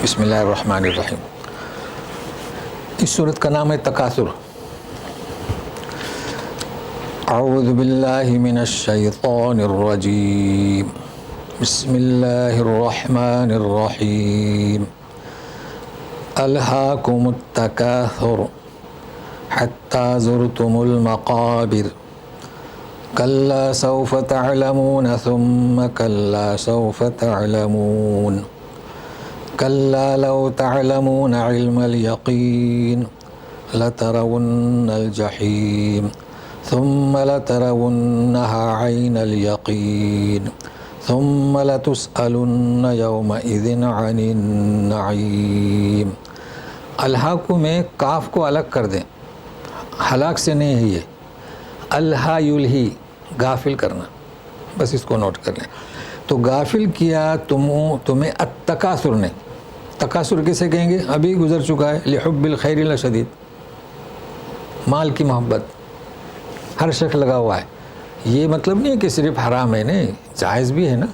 بسم اللہ الرحمن الرحیم۔ اس صورت کا نام ہے تکاثر۔ اعوذ باللہ من الشیطان الرجیم، بسم اللہ الرحمن الرحیم۔ الہاکم التکاثر حتی زرتم المقابر، کلا سوف تعلمون ثم کلا سوف تعلمون، کلا لو تعلمون علم الیقین لترون الجحیم ثم لترونها عین الیقین ثم لتسألن یومئذ عن النعیم۔ الہا میں کاف کو الگ کر دیں، ہلاک سے نہیں ہے یہ، الہا یلہی، غافل کرنا، بس اس کو نوٹ کر لیں۔ تو غافل کیا تمہیں التکاثر نے۔ تکاثر کسے کہیں گے؟ ابھی گزر چکا ہے، لحب الخیر لشدید، مال کی محبت ہر شخص لگا ہوا ہے۔ یہ مطلب نہیں ہے کہ صرف حرام ہے، نہیں، جائز بھی ہے نا،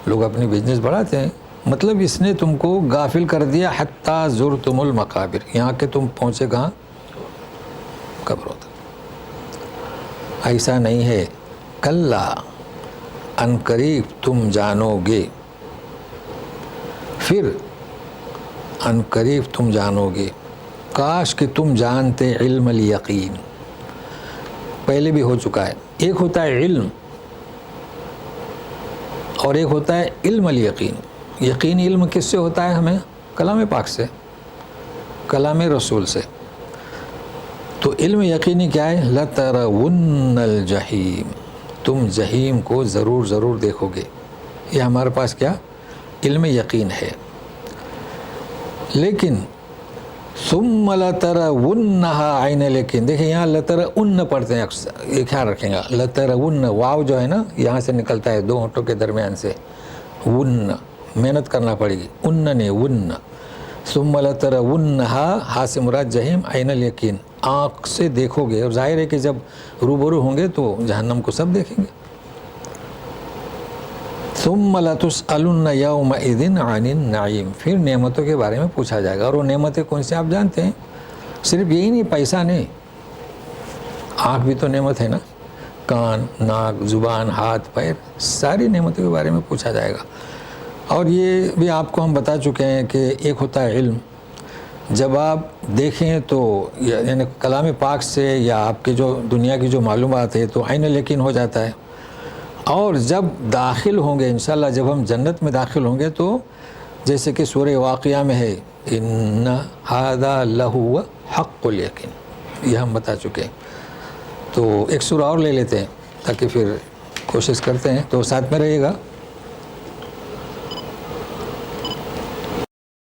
لوگ اپنی بزنس بڑھاتے ہیں۔ مطلب اس نے تم کو غافل کر دیا، حتی زرتم المقابر، یہاں کہ تم پہنچے کہاں؟ قبروں تک۔ ایسا نہیں ہے، کلا، ان قریب تم جانو گے، پھر ان قریب تم جانو گے، کاش کہ تم جانتے علم الیقین، پہلے بھی ہو چکا ہے۔ ایک ہوتا ہے علم اور ایک ہوتا ہے علم الیقین۔ یقین علم کس سے ہوتا ہے؟ ہمیں کلام پاک سے، کلام رسول سے۔ تو علم یقینی کیا ہے؟ لَتَرَوُنَّ الْجَحِيمَ، تم جہیم کو ضرور ضرور دیکھو گے۔ یہ ہمارے پاس کیا؟ علم یقین ہے۔ لیکن ثم لَتَرَوُنَّهَا عَيْنَ الْيَقِينِ، دیکھیں یہاں لَتَرَوُنَّ پڑھتے ہیں اکثر، یہ خیال رکھیں گا، لَتَرَوُنَّ، واو جو ہے نا یہاں سے نکلتا ہے دو ہونٹوں کے درمیان سے، ون، محنت کرنا پڑے گی، ان نے ون، ثم لَتَرَوُنَّهَا، ہا سے مراد جہیم، عین الیقین، آنکھ سے دیکھو گے، اور ظاہر ہے کہ جب روبرو ہوں گے تو جہنم کو سب دیکھیں گے۔ ثم لتسألن یومئذ عن النعیم، پھر نعمتوں کے بارے میں پوچھا جائے گا، اور وہ نعمتیں کون سے آپ جانتے ہیں؟ صرف یہی نہیں، پیسہ نہیں، آنکھ بھی تو نعمت ہے نا، کان، ناک، زبان، ہاتھ، پیر، ساری نعمتوں کے بارے میں پوچھا جائے گا۔ اور یہ بھی آپ کو ہم بتا چکے ہیں کہ ایک ہوتا ہے علم، جب آپ دیکھیں تو یعنی کلام پاک سے یا آپ کے جو دنیا کی جو معلومات ہے تو عین الیقین ہو جاتا ہے، اور جب داخل ہوں گے انشاءاللہ، جب ہم جنت میں داخل ہوں گے تو جیسے کہ سورہ واقعہ میں ہے، ان ھذا لہو حق الیقین، یہ ہم بتا چکے ہیں۔ تو ایک سورہ اور لے لیتے ہیں تاکہ پھر کوشش کرتے ہیں، تو ساتھ میں رہیے گا۔